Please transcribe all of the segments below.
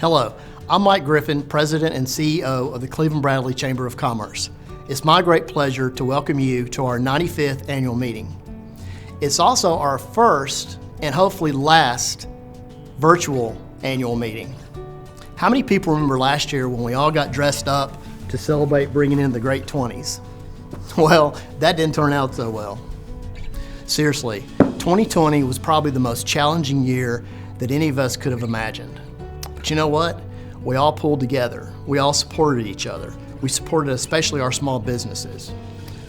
Hello, I'm Mike Griffin, President and CEO of the Cleveland-Bradley Chamber of Commerce. It's my great pleasure to welcome you to our 95th annual meeting. It's also our first and hopefully last virtual annual meeting. How many people remember last year when we all got dressed up to celebrate bringing in the great 20s? Well, that didn't turn out so well. Seriously, 2020 was probably the most challenging year that any of us could have imagined. But you know what? We all pulled together. We all supported each other. We supported especially our small businesses.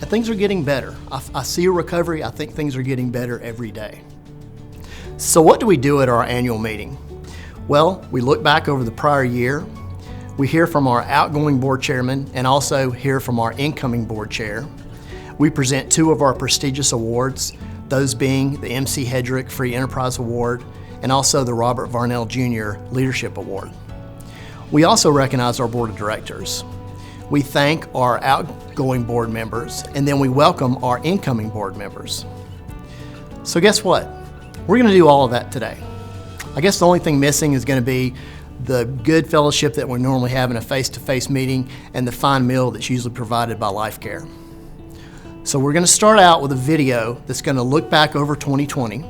And things are getting better. I see a recovery. I think things are getting better every day. So what do we do at our annual meeting? Well, we look back over the prior year. We hear from our outgoing board chairman and also hear from our incoming board chair. We present two of our prestigious awards, those being the MC Hedrick Free Enterprise Award and also the Robert Varnell Jr. Leadership Award. We also recognize our board of directors. We thank our outgoing board members, and then we welcome our incoming board members. So guess what? We're going to do all of that today. I guess the only thing missing is going to be the good fellowship that we normally have in a face-to-face meeting and the fine meal that's usually provided by Life Care. So we're going to start out with a video that's going to look back over 2020,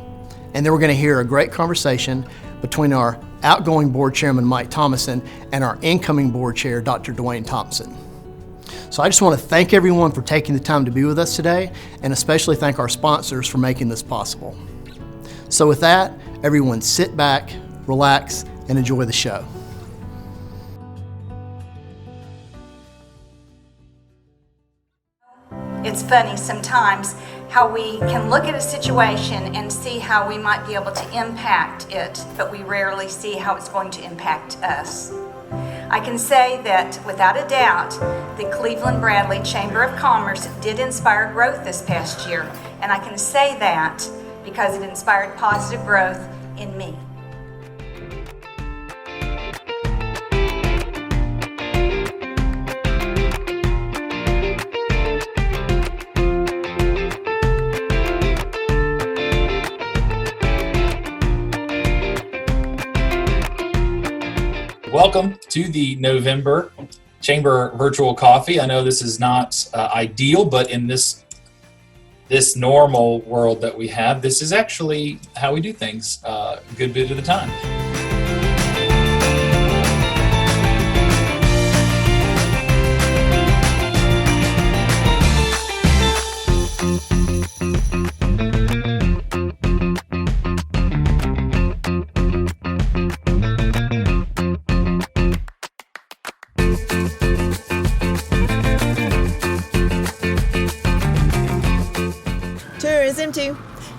and then we're going to hear a great conversation between our outgoing board chairman, Mike Thomasson, and our incoming board chair, Dr. Dewayne Thompson. So I just want to thank everyone for taking the time to be with us today, and especially thank our sponsors for making this possible. So with that, everyone sit back, relax, and enjoy the show. It's funny sometimes how we can look at a situation and see how we might be able to impact it, but we rarely see how it's going to impact us. I can say that without a doubt, the Cleveland-Bradley Chamber of Commerce did inspire growth this past year, and I can say that because it inspired positive growth in me. Welcome to the November Chamber Virtual Coffee. I know this is not ideal, but in this normal world that we have, this is actually how we do things a good bit of the time.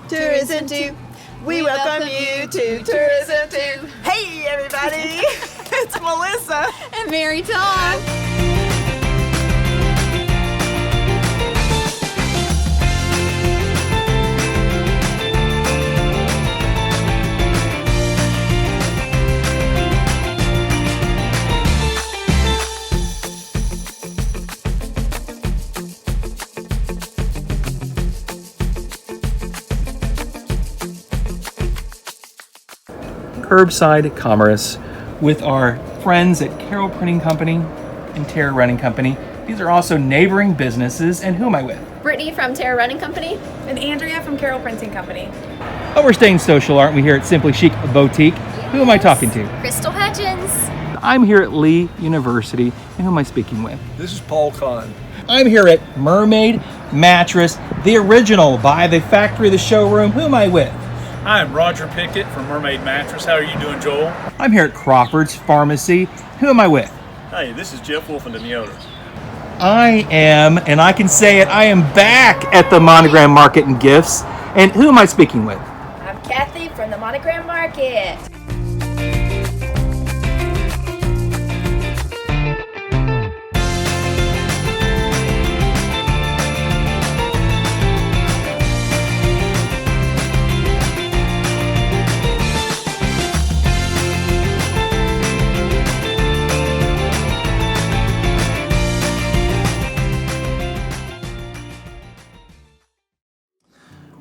Tourism 2. We welcome you to Tourism 2. Hey, everybody. It's Melissa. And Mary Tom. Curbside commerce with our friends at Carroll Printing Company and Terra Running Company. These are also neighboring businesses. And who am I with? Brittany from Terra Running Company. And Andrea from Carroll Printing Company. Oh, we're staying social, aren't we, here at Simply Chic Boutique? Yes. Who am I talking to? Crystal Hutchins. I'm here at Lee University. And who am I speaking with? This is Paul Kahn. I'm here at Mermaid Mattress, the original by the factory of the showroom. Who am I with? Hi, I'm Roger Pickett from Mermaid Mattress. How are you doing, Joel? I'm here at Crawford's Pharmacy. Who am I with? Hey, this is Jeff Wolfenden, the owner. I am, and I can say it, I am back at the Monogram Market and Gifts. And who am I speaking with? I'm Kathy from the Monogram Market.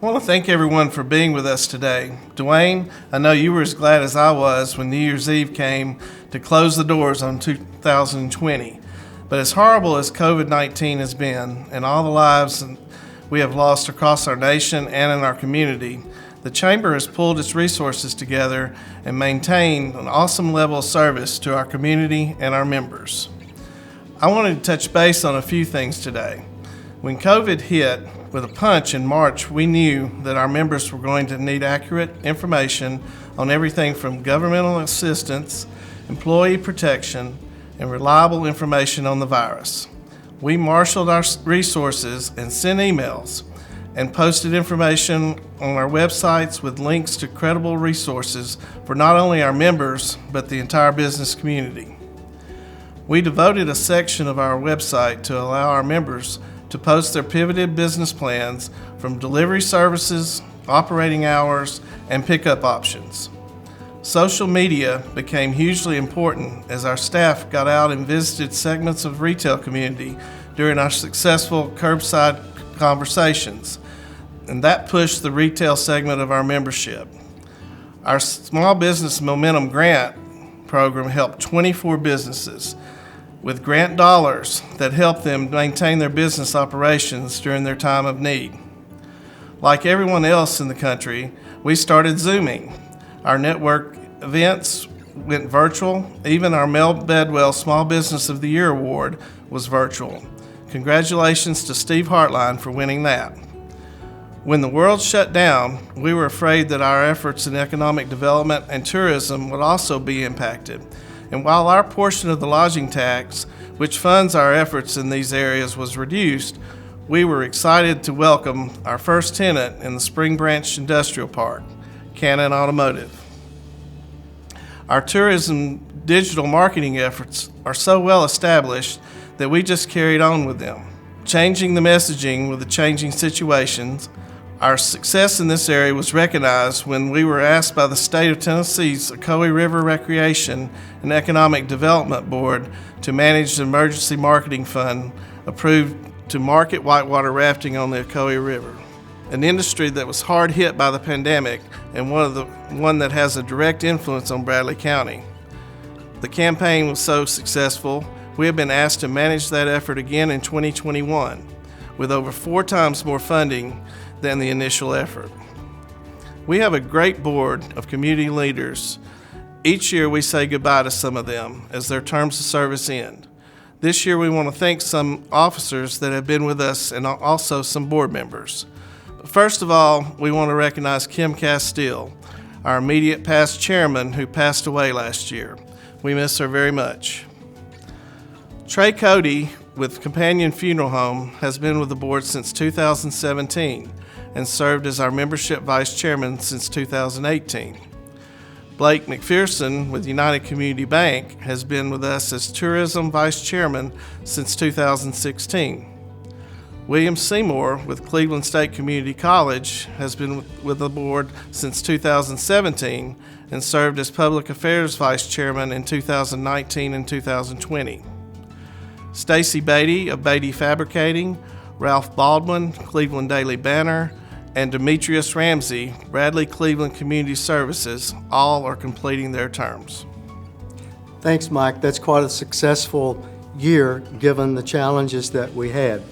Well, want to thank everyone for being with us today. Dewayne, I know you were as glad as I was when New Year's Eve came to close the doors on 2020. But as horrible as COVID-19 has been and all the lives we have lost across our nation and in our community, the Chamber has pulled its resources together and maintained an awesome level of service to our community and our members. I wanted to touch base on a few things today. When COVID hit with a punch in March, we knew that our members were going to need accurate information on everything from governmental assistance, employee protection, and reliable information on the virus. We marshaled our resources and sent emails and posted information on our websites with links to credible resources for not only our members, but the entire business community. We devoted a section of our website to allow our members to post their pivoted business plans from delivery services, operating hours, and pickup options. Social media became hugely important as our staff got out and visited segments of retail community during our successful curbside conversations, and that pushed the retail segment of our membership. Our Small Business Momentum Grant program helped 24 businesses with grant dollars that helped them maintain their business operations during their time of need. Like everyone else in the country, we started Zooming. Our network events went virtual. Even our Mel Bedwell Small Business of the Year Award was virtual. Congratulations to Steve Hartline for winning that. When the world shut down, we were afraid that our efforts in economic development and tourism would also be impacted. And while our portion of the lodging tax, which funds our efforts in these areas, was reduced, we were excited to welcome our first tenant in the Spring Branch Industrial Park, Cannon Automotive. Our tourism digital marketing efforts are so well established that we just carried on with them, changing the messaging with the changing situations. Our success in this area was recognized when we were asked by the state of Tennessee's Ocoee River Recreation and Economic Development Board to manage the emergency marketing fund approved to market whitewater rafting on the Ocoee River, an industry that was hard hit by the pandemic and one that has a direct influence on Bradley County. The campaign was so successful, we have been asked to manage that effort again in 2021 with over 4 times more funding than the initial effort. We have a great board of community leaders. Each year we say goodbye to some of them as their terms of service end. This year we want to thank some officers that have been with us and also some board members. But first of all, we want to recognize Kim Castile, our immediate past chairman who passed away last year. We miss her very much. Trey Cody with Companion Funeral Home has been with the board since 2017 and served as our membership vice chairman since 2018. Blake McPherson with United Community Bank has been with us as tourism vice chairman since 2016. William Seymour with Cleveland State Community College has been with the board since 2017 and served as public affairs vice chairman in 2019 and 2020. Stacy Beatty of Beatty Fabricating, Ralph Baldwin, Cleveland Daily Banner, and Demetrius Ramsey, Bradley Cleveland Community Services, all are completing their terms. Thanks, Mike. That's quite a successful year given the challenges that we had.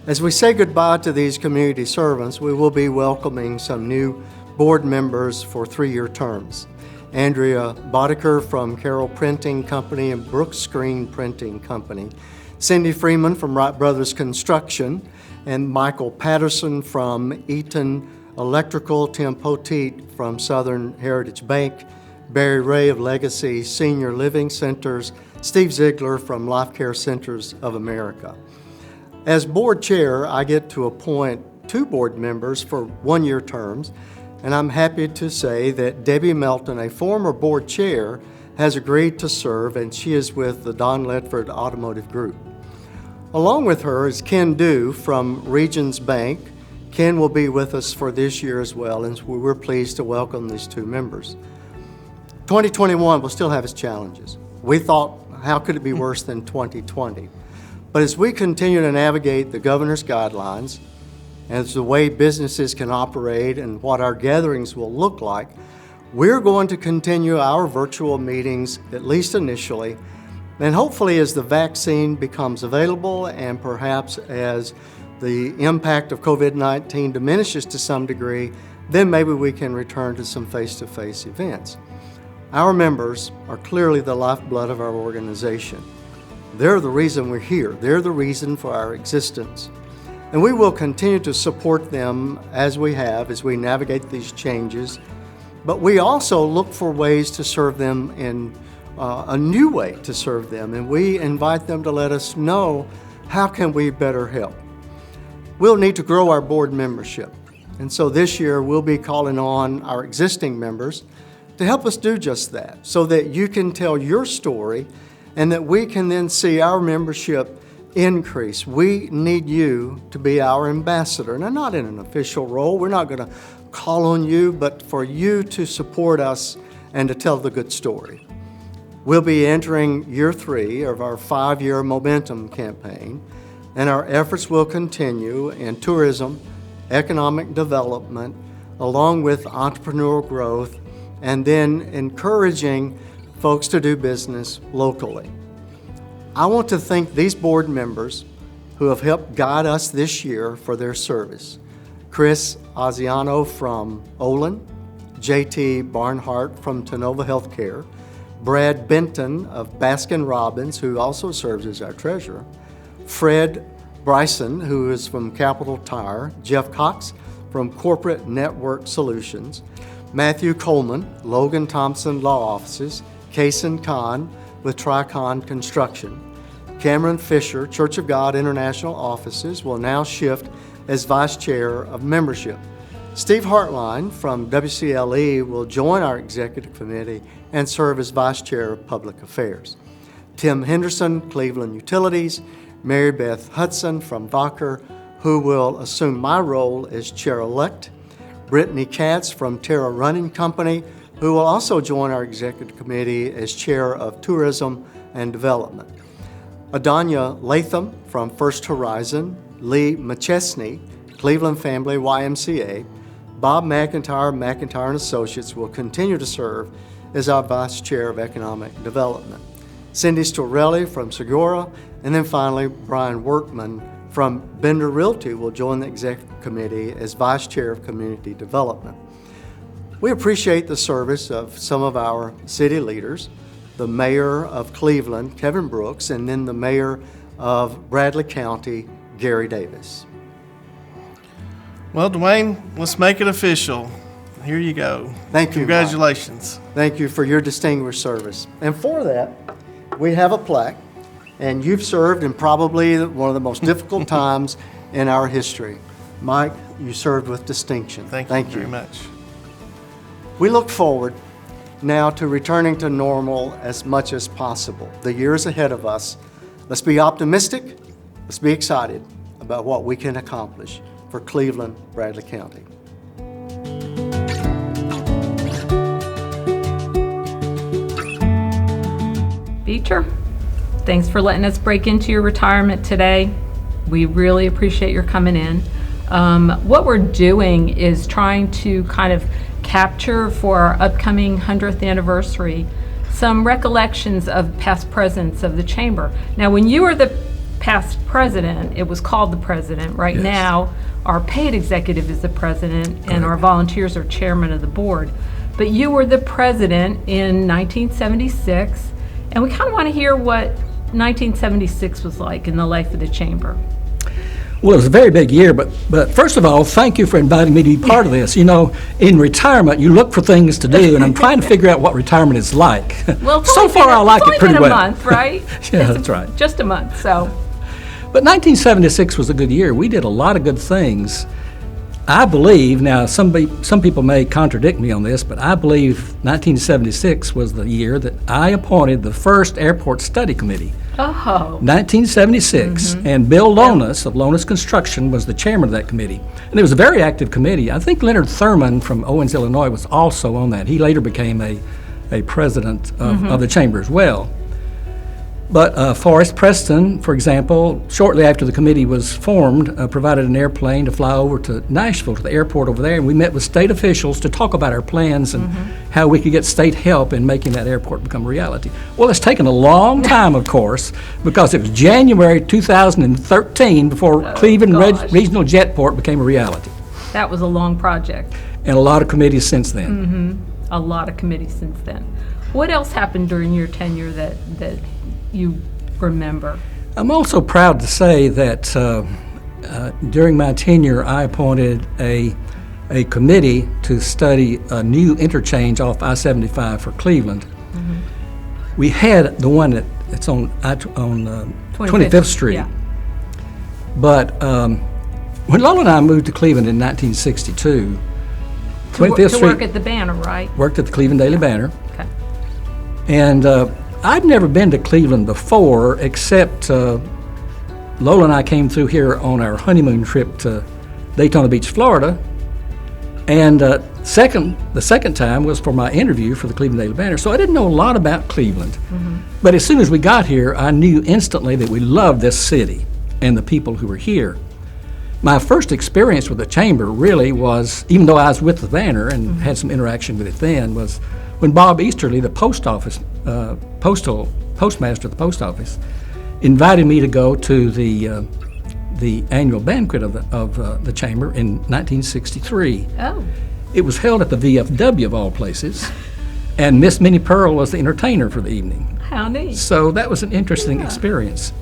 As we say goodbye to these community servants, we will be welcoming some new board members for 3-year terms. Andrea Boddicker from Carroll Printing Company and Brooks Screen Printing Company, Cindy Freeman from Wright Brothers Construction, and Michael Patterson from Eaton Electrical, Tim Poteet from Southern Heritage Bank, Barry Ray of Legacy Senior Living Centers, Steve Ziegler from Life Care Centers of America. As board chair, I get to appoint 2 board members for 1-year terms, and I'm happy to say that Debbie Melton, a former board chair, has agreed to serve, and she is with the Don Ledford Automotive Group. Along with her is Ken Dew from Regions Bank. Ken will be with us for this year as well, and we're pleased to welcome these 2 members. 2021 will still have its challenges. We thought, how could it be worse than 2020? But as we continue to navigate the governor's guidelines as the way businesses can operate and what our gatherings will look like, we're going to continue our virtual meetings, at least initially, and hopefully as the vaccine becomes available and perhaps as the impact of COVID-19 diminishes to some degree, then maybe we can return to some face-to-face events. Our members are clearly the lifeblood of our organization. They're the reason we're here. They're the reason for our existence. And we will continue to support them as we have, as we navigate these changes. But we also look for ways to serve them in a new way to serve them. And we invite them to let us know, how can we better help? We'll need to grow our board membership. And so this year we'll be calling on our existing members to help us do just that, so that you can tell your story and that we can then see our membership increase. We need you to be our ambassador. Now, not in an official role. We're not going to call on you, but for you to support us and to tell the good story. We'll be entering year 3 of our 5-year Momentum campaign, and our efforts will continue in tourism, economic development, along with entrepreneurial growth, and then encouraging folks to do business locally. I want to thank these board members who have helped guide us this year for their service. Chris Asiano from Olin, J.T. Barnhart from Tenova Healthcare, Brad Benton of Baskin Robbins, who also serves as our treasurer, Fred Bryson, who is from Capital Tire, Jeff Cox from Corporate Network Solutions, Matthew Coleman, Logan Thompson Law Offices, Kason Khan with Tricon Construction. Cameron Fisher, Church of God International Offices, will now shift as Vice Chair of Membership. Steve Hartline from WCLE will join our Executive Committee and serve as Vice Chair of Public Affairs. Tim Henderson, Cleveland Utilities, Mary Beth Hudson from Vacher, who will assume my role as Chair-elect. Brittany Katz from Terra Running Company, who will also join our Executive Committee as Chair of Tourism and Development. Adanya Latham from First Horizon, Lee McChesney, Cleveland Family YMCA, Bob McIntyre, McIntyre & Associates will continue to serve as our Vice Chair of Economic Development. Cindy Storelli from Segura, and then finally Brian Workman from Bender Realty will join the Executive Committee as Vice Chair of Community Development. We appreciate the service of some of our city leaders, the Mayor of Cleveland, Kevin Brooks, and then the Mayor of Bradley County, Gary Davis. Well, Dewayne, let's make it official. Here you go. Thank you. Congratulations. Mike. Thank you for your distinguished service. And for that, we have a plaque, and you've served in probably one of the most difficult times in our history. Mike, you served with distinction. Thank you very much. We look forward now to returning to normal as much as possible. The years ahead of us. Let's be optimistic. Let's be excited about what we can accomplish for Cleveland, Bradley County. Beecher, thanks for letting us break into your retirement today. We really appreciate your coming in. What we're doing is trying to kind of capture for our upcoming 100th anniversary some recollections of past presidents of the Chamber. Now, when you were the past president, it was called the president. Right yes. Now, our paid executive is the president, and our volunteers are chairman of the board. But you were the president in 1976, and we kind of want to hear what 1976 was like in the life of the Chamber. Well, it was a very big year, but first of all, thank you for inviting me to be part of this. You know, in retirement, you look for things to do, and I'm trying to figure out what retirement is like. Well, so far, I like it pretty well. It's only been a month, right? Yeah, that's right. Just a month, so. But 1976 was a good year. We did a lot of good things. I believe, now some people may contradict me on this, but I believe 1976 was the year that I appointed the first airport study committee. Oh. 1976, and Bill Lonas of Lonas Construction was the chairman of that committee. And it was a very active committee. I think Leonard Thurman from Owens, Illinois was also on that. He later became a president of the chamber as well. But Forrest Preston, for example, shortly after the committee was formed, provided an airplane to fly over to Nashville, to the airport over there, and we met with state officials to talk about our plans and how we could get state help in making that airport become a reality. Well, it's taken a long time, of course, because it was January 2013 before Cleveland Regional Jetport became a reality. That was a long project. And a lot of committees since then. A lot of committees since then. What else happened during your tenure that you remember? I'm also proud to say that during my tenure, I appointed a committee to study a new interchange off I-75 for Cleveland. We had the one that's on 25th Street. Yeah. But when Lola and I moved to Cleveland in 1962, 25th Street, work at the Banner, right? Worked at the Cleveland Daily Banner. Okay. And I'd never been to Cleveland before, except Lola and I came through here on our honeymoon trip to Daytona Beach, Florida. And the second time was for my interview for the Cleveland Daily Banner. So I didn't know a lot about Cleveland. But as soon as we got here, I knew instantly that we loved this city and the people who were here. My first experience with the chamber really was, even though I was with the Banner and had some interaction with it then, was when Bob Easterly, the postmaster of the post office, invited me to go to the annual banquet of the chamber in 1963. Oh. It was held at the VFW of all places, and Miss Minnie Pearl was the entertainer for the evening. How neat. So that was an interesting experience.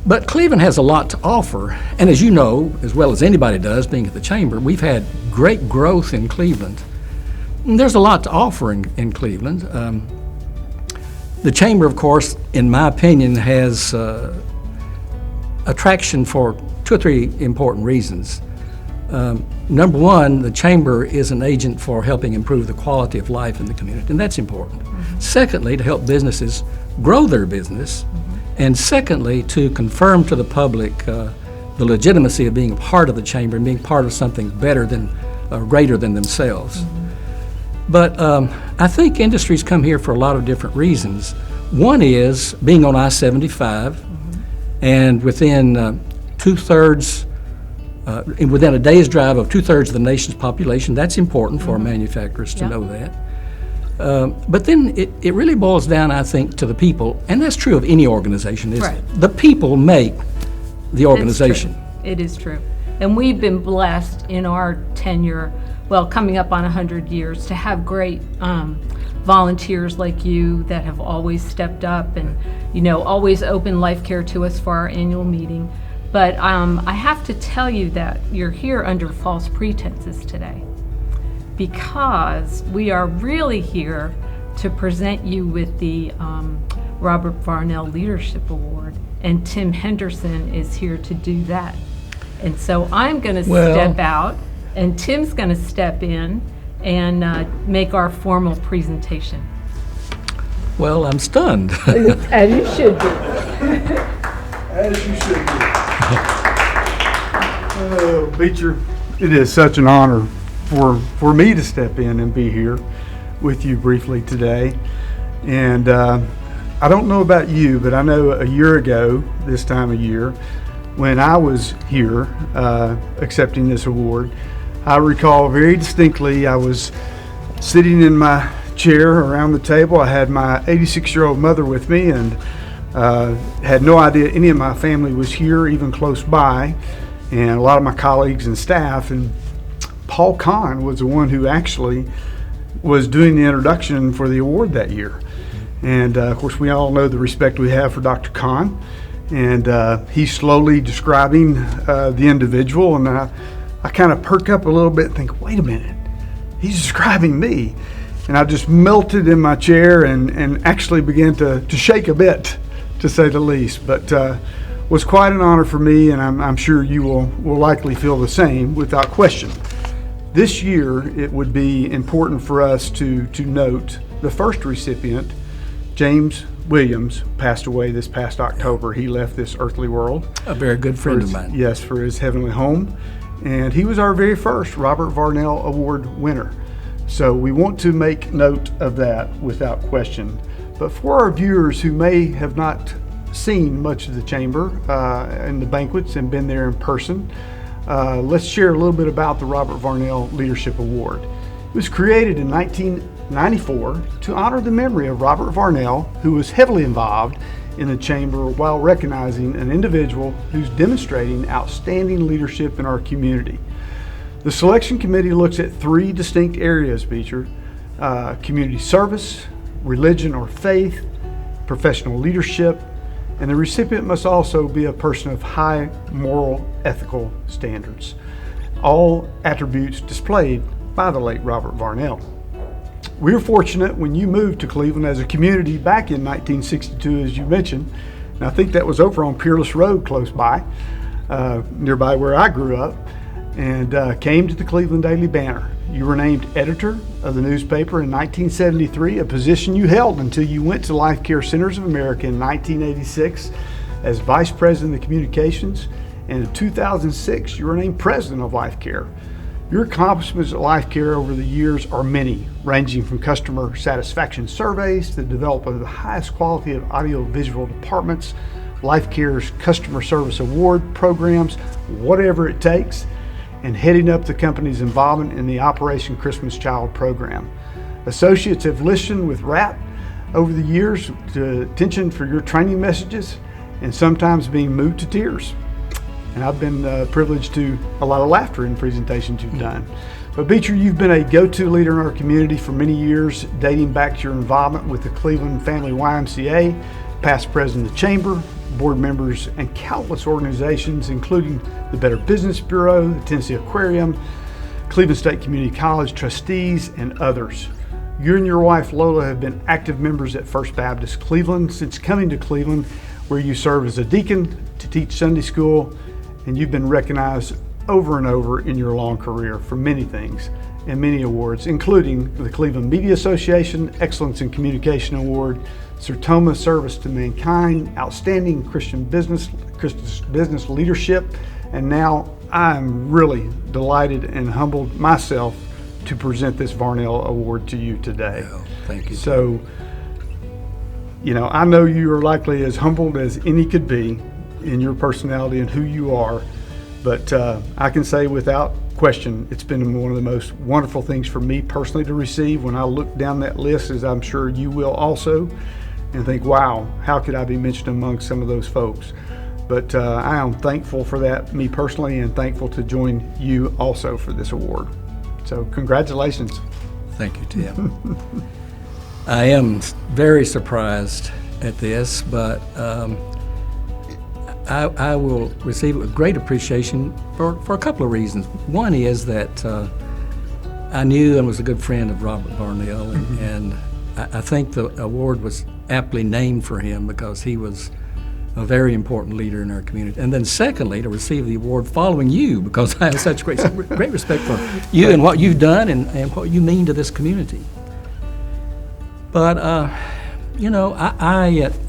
But Cleveland has a lot to offer, and as you know, as well as anybody does, being at the chamber, we've had great growth in Cleveland. And there's a lot to offer in Cleveland. The chamber, of course, in my opinion, has attraction for 2 or 3 important reasons. Number one, the chamber is an agent for helping improve the quality of life in the community, and that's important. Secondly, to help businesses grow their business. And secondly, to confirm to the public the legitimacy of being a part of the chamber and being part of something better than, greater than themselves. But I think industries come here for a lot of different reasons. One is being on I-75, and within within a day's drive of 2/3 of the nation's population. That's important for manufacturers to know that. But then it really boils down, I think, to the people, and that's true of any organization, isn't it? The people make the organization. That's true. It is true. And we've been blessed in our tenure, well, coming up on 100 years, to have great volunteers like you that have always stepped up and, always opened Life Care to us for our annual meeting. But I have to tell you that you're here under false pretenses today, because we are really here to present you with the Robert Varnell Leadership Award, and Tim Henderson is here to do that. And so I'm going to step out, and Tim's going to step in and make our formal presentation. Well, I'm stunned. As you should be. As you should be. Beecher, it is such an honor for me to step in and be here with you briefly today. And I don't know about you, but I know a year ago, this time of year, when I was here accepting this award, I recall very distinctly I was sitting in my chair around the table. I had my 86-year-old mother with me, and had no idea any of my family was here, even close by, and a lot of my colleagues and staff. And Paul Kahn was the one who actually was doing the introduction for the award that year. And of course, we all know the respect we have for Dr. Kahn, and he's slowly describing the individual, and I kind of perk up a little bit and think, wait a minute, he's describing me. And I just melted in my chair and actually began to shake a bit, to say the least. But was quite an honor for me, and I'm sure you will likely feel the same without question. This year, it would be important for us to note the first recipient, James Williams, passed away this past October. He left this earthly world. A very good friend of mine. Yes, for his heavenly home. And he was our very first Robert Varnell Award winner. So we want to make note of that without question. But for our viewers who may have not seen much of the chamber and the banquets and been there in person, let's share a little bit about the Robert Varnell Leadership Award. It was created in 1994 to honor the memory of Robert Varnell, who was heavily involved in the chamber while recognizing an individual who's demonstrating outstanding leadership in our community. The selection committee looks at three distinct areas, Beecher: community service, religion or faith, professional leadership, and the recipient must also be a person of high moral, ethical standards. All attributes displayed by the late Robert Varnell. We were fortunate when you moved to Cleveland as a community back in 1962, as you mentioned, and I think that was over on Peerless Road close by, nearby where I grew up, and came to the Cleveland Daily Banner. You were named editor of the newspaper in 1973, a position you held until you went to Life Care Centers of America in 1986 as Vice President of Communications, and in 2006 you were named President of Life Care. Your accomplishments at Life Care over the years are many, ranging from customer satisfaction surveys to the development of the highest quality of audiovisual departments, Life Care's customer service award programs, whatever it takes, and heading up the company's involvement in the Operation Christmas Child program. Associates have listened with rapt over the years to attention for your training messages and sometimes being moved to tears. And I've been privileged to a lot of laughter in presentations you've done. But Beecher, you've been a go-to leader in our community for many years, dating back to your involvement with the Cleveland Family YMCA, past president of the chamber, board members, and countless organizations, including the Better Business Bureau, the Tennessee Aquarium, Cleveland State Community College trustees, and others. You and your wife Lola have been active members at First Baptist Cleveland since coming to Cleveland, where you serve as a deacon to teach Sunday school, and you've been recognized over and over in your long career for many things and many awards, including the Cleveland Media Association Excellence in Communication Award, Sir Thomas Service to Mankind, Outstanding Christian Business Leadership, and now I'm really delighted and humbled myself to present this Varnell Award to you today. Well, thank you. So, I know you are likely as humbled as any could be in your personality and who you are, but I can say without question, it's been one of the most wonderful things for me personally to receive when I look down that list, as I'm sure you will also, and think, wow, how could I be mentioned among some of those folks? But I am thankful for that, me personally, and thankful to join you also for this award. So congratulations. Thank you, Tim. I am very surprised at this, but I will receive it with great appreciation for a couple of reasons. One is that I knew and was a good friend of Robert Varnell, and I think the award was aptly named for him because he was a very important leader in our community. And then secondly, to receive the award following you, because I have such great respect for you and what you've done and what you mean to this community. But, I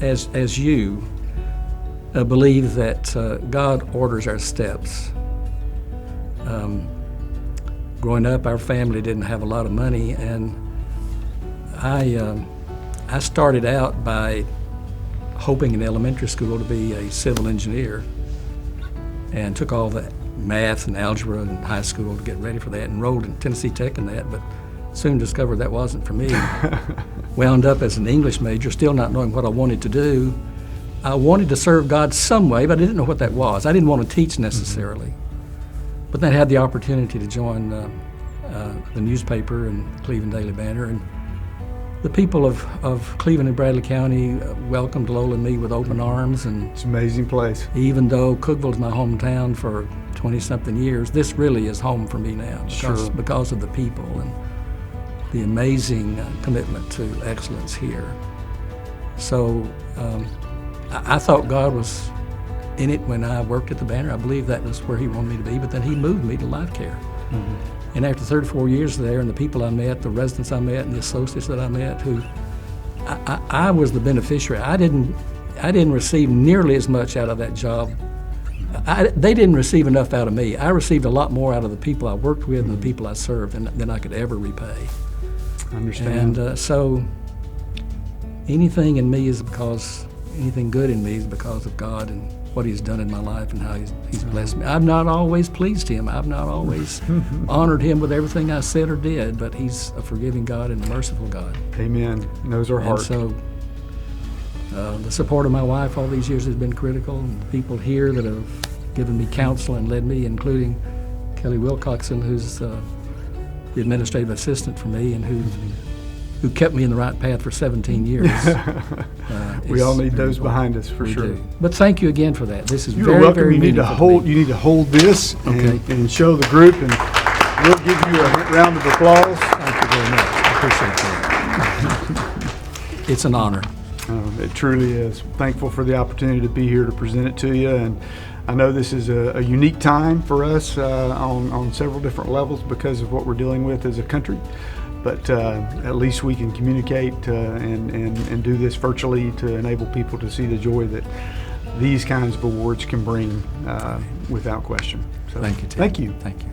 as you, believe that God orders our steps. Growing up, our family didn't have a lot of money, and I started out by hoping in elementary school to be a civil engineer, and took all the math and algebra in high school to get ready for that, enrolled in Tennessee Tech in that, but soon discovered that wasn't for me. Wound up as an English major, still not knowing what I wanted to do. I wanted to serve God some way, but I didn't know what that was. I didn't want to teach necessarily. But then I had the opportunity to join the newspaper and Cleveland Daily Banner, and the people of Cleveland and Bradley County welcomed Lola and me with open arms. And it's an amazing place. Even though Cookville's my hometown for 20-something years, this really is home for me now because of the people and the amazing commitment to excellence here. So I thought God was in it when I worked at the Banner. I believe that was where he wanted me to be, but then he moved me to Life Care. And after 34 years there, and the people I met, the residents I met, and the associates that I met, who I was the beneficiary. I didn't receive nearly as much out of that job. They didn't receive enough out of me. I received a lot more out of the people I worked with and the people I served than I could ever repay. I understand. And so, anything in me is because, anything good in me is because of God and what He's done in my life and how He's blessed me. I've not always pleased Him. I've not always honored Him with everything I said or did, but He's a forgiving God and a merciful God. Amen. Knows our heart. And so the support of my wife all these years has been critical, and the people here that have given me counsel and led me, including Kelly Wilcoxon, who's the administrative assistant for me and who kept me in the right path for 17 years. We all need those behind us, for we sure. do. But thank you again for that. This is You're very, welcome. very You need to hold. You need to hold this and show the group, and we'll give you a round of applause. Thank you very much. I appreciate that. It's an honor. It truly is. Thankful for the opportunity to be here to present it to you, and I know this is a unique time for us on several different levels because of what we're dealing with as a country. But at least we can communicate and do this virtually to enable people to see the joy that these kinds of awards can bring without question. So, thank you, Tim. Thank you. Thank you.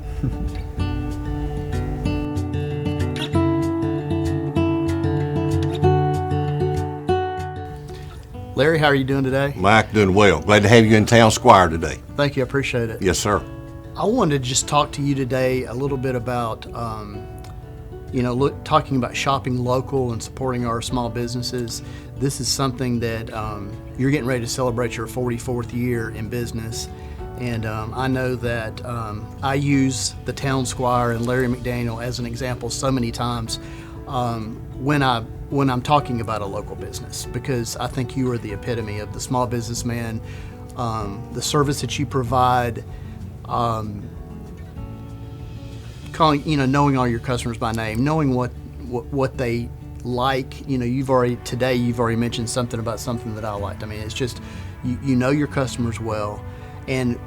Larry, how are you doing today? Mike, doing well. Glad to have you in Town Squire today. Thank you, I appreciate it. Yes, sir. I wanted to just talk to you today a little bit about, talking about shopping local and supporting our small businesses. This is something that you're getting ready to celebrate your 44th year in business. And I know that I use the Town Squire and Larry McDaniel as an example so many times when I'm talking about a local business, because I think you are the epitome of the small businessman, the service that you provide, knowing all your customers by name, knowing what they like. You've already mentioned something about something that I liked. I mean, it's just you know your customers well, and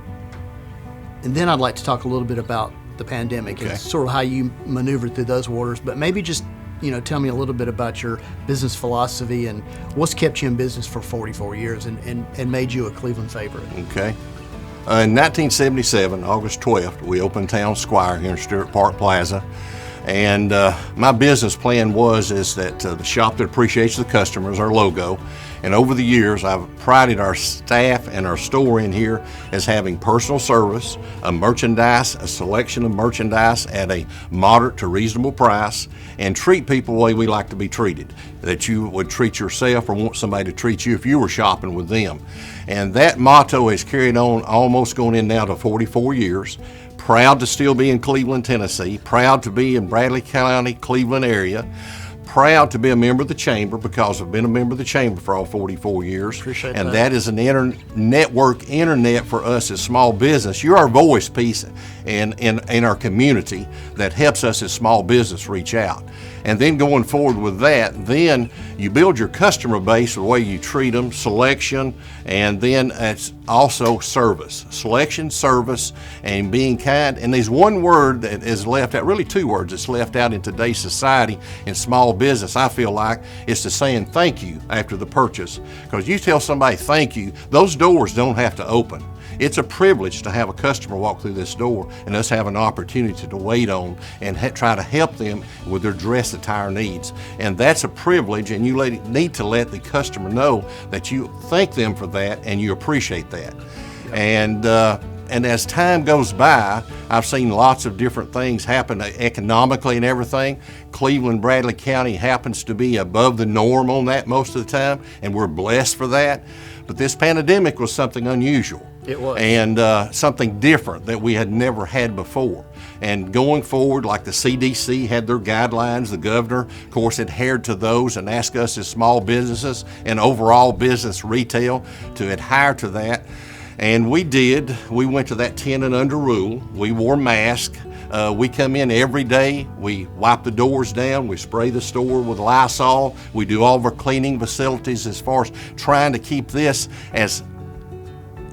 then I'd like to talk a little bit about the pandemic and sort of how you maneuvered through those waters. But maybe just tell me a little bit about your business philosophy and what's kept you in business for 44 years and made you a Cleveland favorite. Okay. In 1977, August 12th, we opened Town Squire here in Stewart Park Plaza. And my business plan is that the shop that appreciates the customers, our logo. And over the years, I've prided our staff and our store in here as having personal service, a selection of merchandise at a moderate to reasonable price, and treat people the way we like to be treated, that you would treat yourself or want somebody to treat you if you were shopping with them. And that motto has carried on, almost going in now to 44 years. Proud to still be in Cleveland, Tennessee, proud to be in Bradley County, Cleveland area, proud to be a member of the Chamber, because I've been a member of the Chamber for all 44 years. Appreciate and that. that is an internet for us as small business. You're our voice piece in our community that helps us as small business reach out. And then going forward with that, then you build your customer base the way you treat them, selection, and then it's also service. Selection, service, and being kind. And there's one word that is left out, really two words that's left out in today's society in small business, I feel like, is to saying thank you after the purchase. Because you tell somebody thank you, those doors don't have to open. It's a privilege to have a customer walk through this door and us have an opportunity to wait on and try to help them with their dress attire needs. And that's a privilege, and you need to let the customer know that you thank them for that and you appreciate that. And as time goes by, I've seen lots of different things happen economically and everything. Cleveland, Bradley County happens to be above the norm on that most of the time, and we're blessed for that. But this pandemic was something unusual. It was. And something different that we had never had before. And going forward, like the CDC had their guidelines, the governor, of course, adhered to those and asked us as small businesses and overall business retail to adhere to that. And we did. We went to that 10 and under rule. We wore masks. We come in every day. We wipe the doors down. We spray the store with Lysol. We do all of our cleaning facilities as far as trying to keep this as,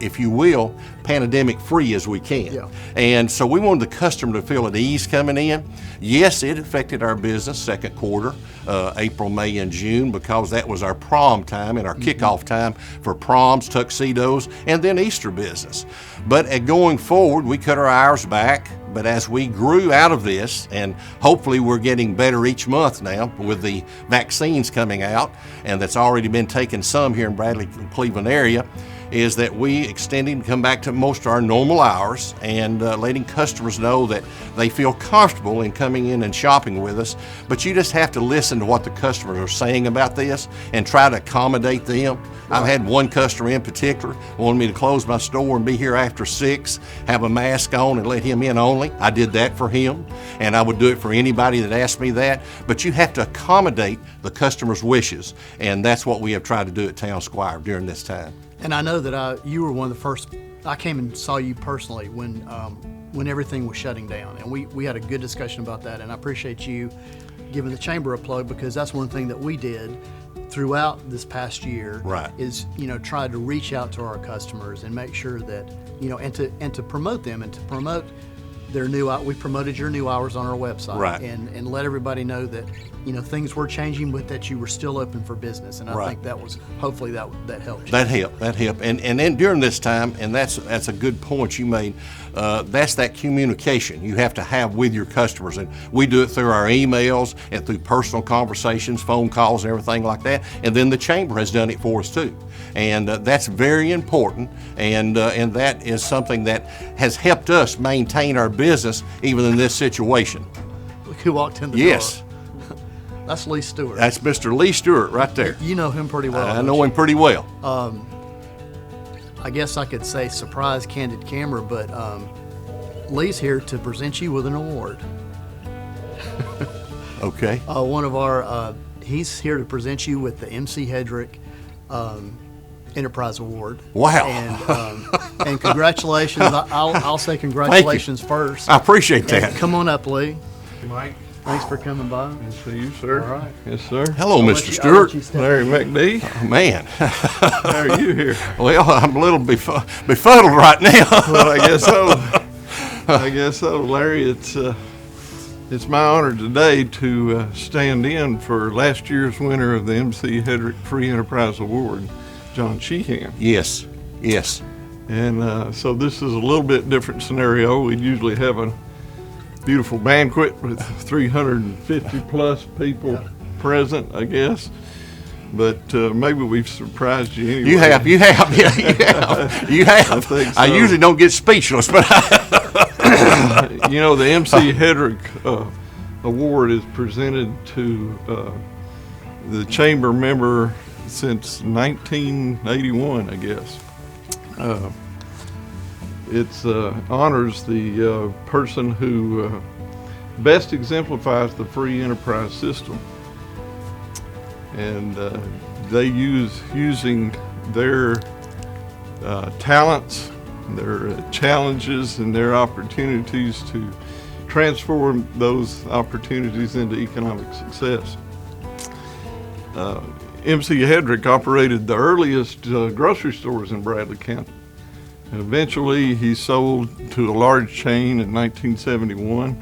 if you will, pandemic free as we can. Yeah. And so we wanted the customer to feel at ease coming in. Yes, it affected our business second quarter, April, May, and June, because that was our prom time and our kickoff time for proms, tuxedos, and then Easter business. But going forward, we cut our hours back But as we grew out of this, and hopefully we're getting better each month now with the vaccines coming out, and that's already been taken some here in Bradley, Cleveland area, is that we extending to come back to most of our normal hours and letting customers know that they feel comfortable in coming in and shopping with us. But you just have to listen to what the customers are saying about this and try to accommodate them. I've had one customer in particular wanted me to close my store and be here after 6, have a mask on and let him in only. I did that for him, and I would do it for anybody that asked me that. But you have to accommodate the customer's wishes, and that's what we have tried to do at Town Squire during this time. And I know that you were one of the first. I came and saw you personally when everything was shutting down, and we had a good discussion about that. And I appreciate you giving the chamber a plug, because that's one thing that we did throughout this past year. Right. Is try to reach out to our customers and make sure that and to promote them and to promote their we promoted your new hours on our website. Right. And let everybody know that things were changing, but that you were still open for business. And I think that was, hopefully that helped you. That helped. And then during this time, and that's a good point you made, that's that communication you have to have with your customers. And we do it through our emails and through personal conversations, phone calls and everything like that. And then the chamber has done it for us too. And that's very important, and that is something that has helped us maintain our business even in this situation. Look who walked in the door. Yes. That's Lee Stewart. That's Mr. Lee Stewart right there. You know him pretty well. I know him pretty well. I guess I could say surprise candid camera, but Lee's here to present you with an award. Okay. One of our, he's here to present you with the MC Hedrick Enterprise Award. Wow. And congratulations. I'll say congratulations first. I appreciate that. And come on up, Lee. Mike. Thanks for coming by. Good to see you, sir. All right. Yes, sir. Hello, Mr. Stewart. Larry McD. Oh, man. How are you here? Well, I'm a little befuddled right now. Well, I guess so. I guess so, Larry. It's my honor today to stand in for last year's winner of the MC Hedrick Free Enterprise Award, John Sheehan. Yes, yes. And so this is a little bit different scenario. We'd usually have a beautiful banquet with 350 plus people present, I guess. But maybe we've surprised you anyway. You have, yeah, you have. I think so. I usually don't get speechless, but the MC Hedrick Award is presented to the chamber member since 1981, I guess. It honors the person who best exemplifies the free enterprise system. And they using their talents, their challenges, and their opportunities to transform those opportunities into economic success. MC Hedrick operated the earliest grocery stores in Bradley County. And eventually he sold to a large chain in 1971.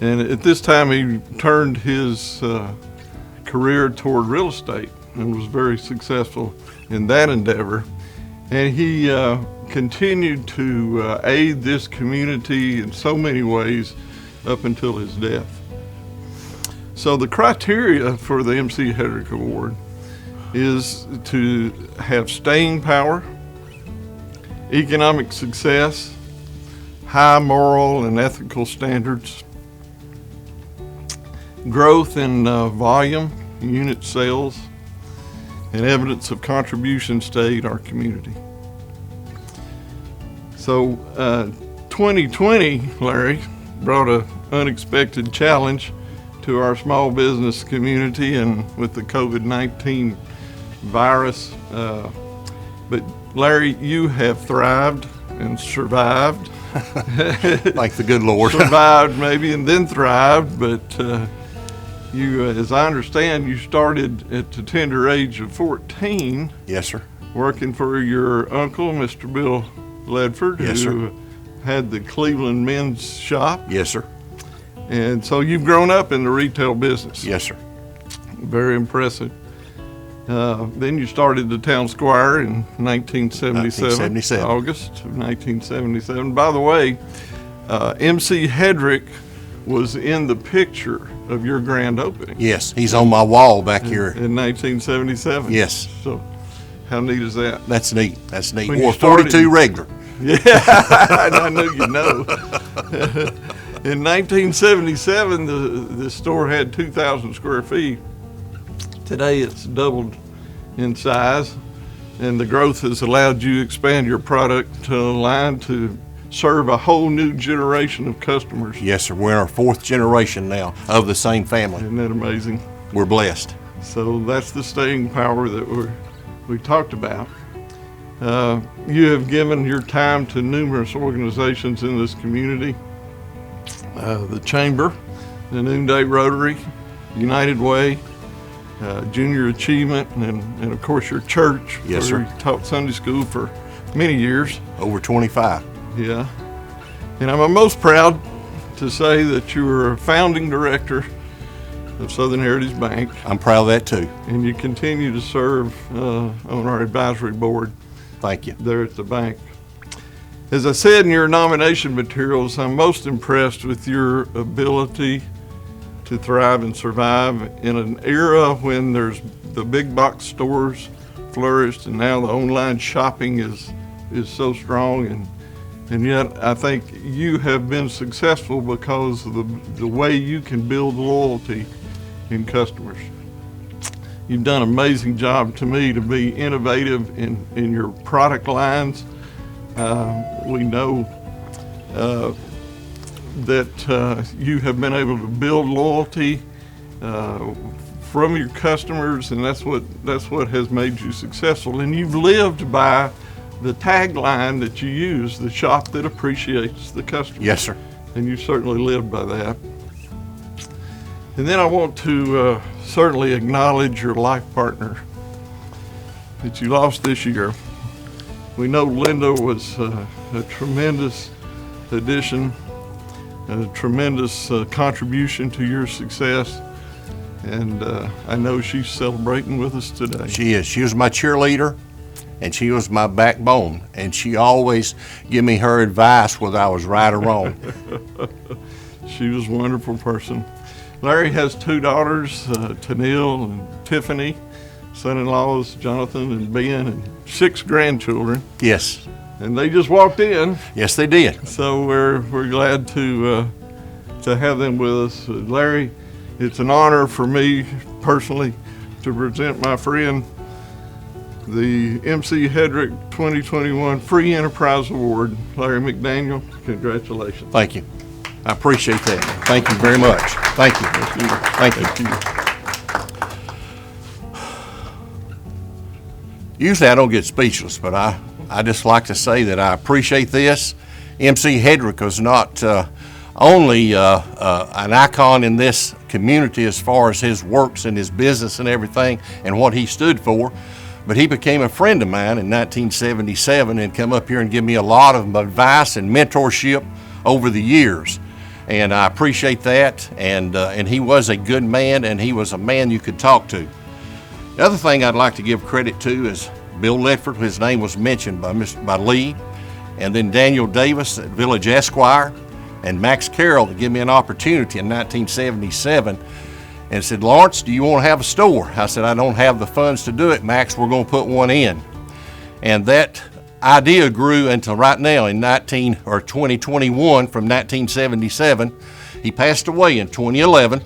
And at this time he turned his career toward real estate and was very successful in that endeavor. And he continued to aid this community in so many ways up until his death. So the criteria for the MC Hedrick Award is to have staying power, economic success, high moral and ethical standards, growth in volume, unit sales, and evidence of contributions to aid our community. So 2020, Larry, brought an unexpected challenge to our small business community and with the COVID-19 virus. But Larry, you have thrived and survived. Like the good Lord. Survived maybe and then thrived, but you, as I understand, you started at the tender age of 14. Yes, sir. Working for your uncle, Mr. Bill Ledford, yes, who had the Cleveland Men's Shop. Yes, sir. And so you've grown up in the retail business. Yes, sir. Very impressive. Then you started the Town Squire in 1977. August of 1977. By the way, MC Hedrick was in the picture of your grand opening. Yes, he's on my wall back here. In 1977. Yes. So how neat is that? That's neat. That's neat. When Or you started- 42 regular. Yeah, I knew you'd know. In 1977, the store had 2,000 square feet. Today it's doubled in size, and the growth has allowed you to expand your product line to serve a whole new generation of customers. Yes, sir. We're in our 4th generation now of the same family. Isn't that amazing? We're blessed. So that's the staying power that we talked about. You have given your time to numerous organizations in this community. The Chamber, the Noonday Rotary, United Way, Junior Achievement, and of course your church. Yes, where sir. You taught Sunday school for many years. Over 25. Yeah. And I'm most proud to say that you were a founding director of Southern Heritage Bank. I'm proud of that too. And you continue to serve on our advisory board. Thank you. There at the bank. As I said in your nomination materials, I'm most impressed with your ability to thrive and survive in an era when there's the big box stores flourished and now the online shopping is so strong, and yet I think you have been successful because of the way you can build loyalty in customers. You've done an amazing job to me to be innovative in your product lines. We know that you have been able to build loyalty from your customers, and that's what has made you successful. And you've lived by the tagline that you use, the shop that appreciates the customer. Yes, sir. And you certainly lived by that. And then I want to certainly acknowledge your life partner that you lost this year. We know Linda was a tremendous addition, a tremendous contribution to your success, and I know she's celebrating with us today. She is. She was my cheerleader, and she was my backbone, and she always gave me her advice whether I was right or wrong. She was a wonderful person. Larry has 2 daughters, Tennille and Tiffany, son-in-laws Jonathan and Ben, and 6 grandchildren. Yes. And they just walked in. Yes, they did. So we're glad to have them with us. Larry, it's an honor for me personally to present my friend the MC Hedrick 2021 Free Enterprise Award. Larry McDaniel, congratulations. Thank you. I appreciate that. Thank you very much. Thank you. Thank you. Usually I don't get speechless, but I just like to say that I appreciate this. MC Hedrick was not only an icon in this community as far as his works and his business and everything and what he stood for, but he became a friend of mine in 1977 and come up here and give me a lot of advice and mentorship over the years. And I appreciate that, and he was a good man, and he was a man you could talk to. The other thing I'd like to give credit to is Bill Ledford. His name was mentioned by Lee, and then Daniel Davis at Village Esquire, and Max Carroll to give me an opportunity in 1977 and said, "Lawrence, do you want to have a store?" I said, "I don't have the funds to do it, Max. We're going to put one in." And that idea grew until right now in 2021 from 1977. He passed away in 2011,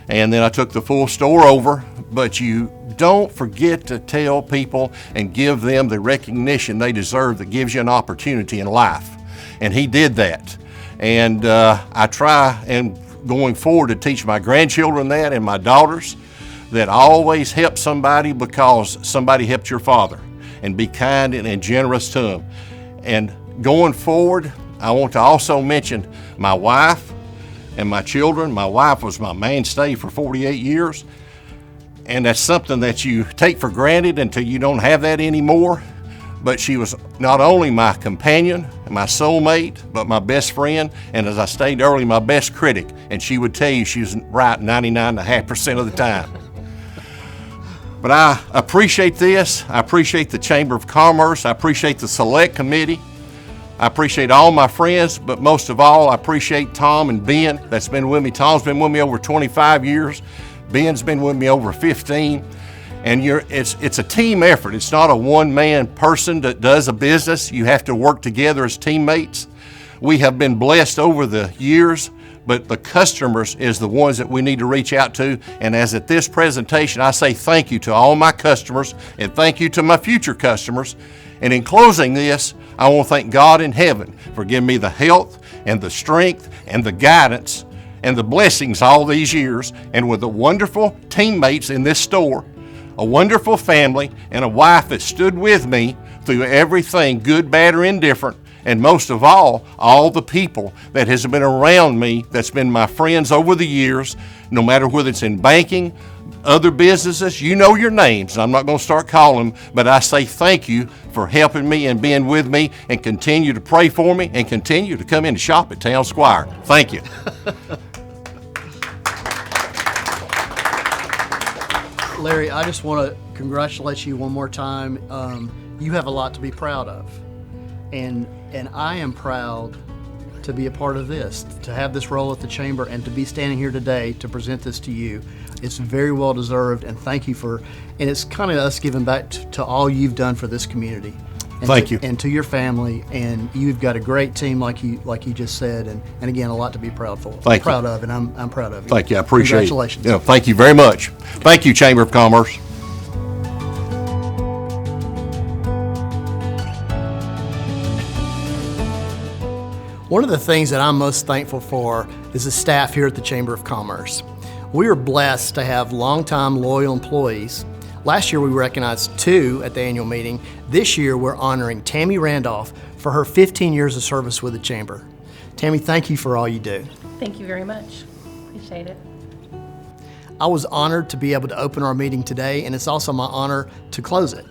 and then I took the full store over. But you don't forget to tell people and give them the recognition they deserve that gives you an opportunity in life. And he did that. And I try and going forward to teach my grandchildren that and my daughters that always help somebody because somebody helped your father, and be kind and generous to them. And going forward, I want to also mention my wife and my children. My wife was my mainstay for 48 years. And that's something that you take for granted until you don't have that anymore. But she was not only my companion, my soulmate, but my best friend, and as I stated earlier, my best critic. And she would tell you she was right 99.5% of the time. But I appreciate this. I appreciate the Chamber of Commerce. I appreciate the Select Committee I appreciate all my friends, but most of all, I appreciate Tom and Ben that's been with me. Tom's been with me over 25 years. Ben's been with me over 15. And it's a team effort. It's not a one-man person that does a business. You have to work together as teammates. We have been blessed over the years, but the customers is the ones that we need to reach out to. And as at this presentation, I say thank you to all my customers and thank you to my future customers. And in closing this, I want to thank God in heaven for giving me the health and the strength and the guidance and the blessings all these years, and with the wonderful teammates in this store, a wonderful family, and a wife that stood with me through everything, good, bad, or indifferent, and most of all the people that has been around me, that's been my friends over the years, no matter whether it's in banking, other businesses. You know your names. I'm not going to start calling them, but I say thank you for helping me and being with me, and continue to pray for me, and continue to come in and shop at Town Squire. Thank you. Larry, I just want to congratulate you one more time. You have a lot to be proud of, and I am proud to be a part of this, to have this role at the Chamber, and to be standing here today to present this to you. It's very well deserved, and thank you and it's kind of us giving back to all you've done for this community. And thank you. And to your family, and you've got a great team, like you just said, and again, a lot to be proud of. And I'm proud of you. Thank you. I appreciate it. Congratulations. Yeah, thank you very much. Thank you, Chamber of Commerce. One of the things that I'm most thankful for is the staff here at the Chamber of Commerce. We are blessed to have longtime loyal employees. Last year we recognized 2 at the annual meeting. This year we're honoring Tammy Randolph for her 15 years of service with the Chamber. Tammy, thank you for all you do. Thank you very much. Appreciate it. I was honored to be able to open our meeting today, and it's also my honor to close it.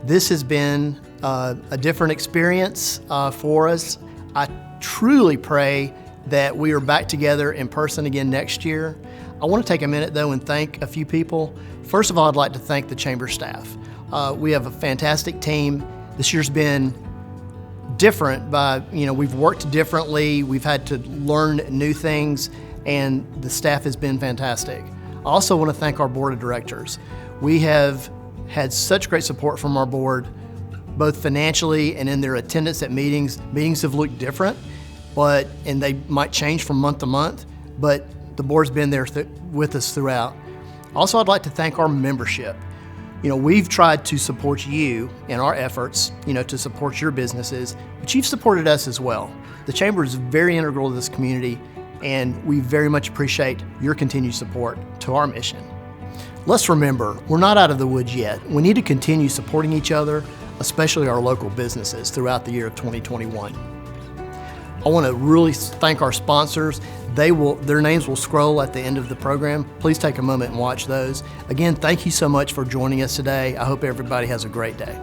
This has been a different experience for us. I truly pray that we are back together in person again next year. I want to take a minute though and thank a few people. First of all, I'd like to thank the Chamber staff. We have a fantastic team. This year's been different we've worked differently. We've had to learn new things, and the staff has been fantastic. I also want to thank our board of directors. We have had such great support from our board, both financially and in their attendance at meetings. Meetings have looked different, and they might change from month to month, but the board's been there with us throughout. Also, I'd like to thank our membership. We've tried to support you in our efforts, to support your businesses, but you've supported us as well. The Chamber is very integral to this community, and we very much appreciate your continued support to our mission. Let's remember, we're not out of the woods yet. We need to continue supporting each other, especially our local businesses, throughout the year of 2021. I want to really thank our sponsors. Their names will scroll at the end of the program. Please take a moment and watch those. Again, thank you so much for joining us today. I hope everybody has a great day.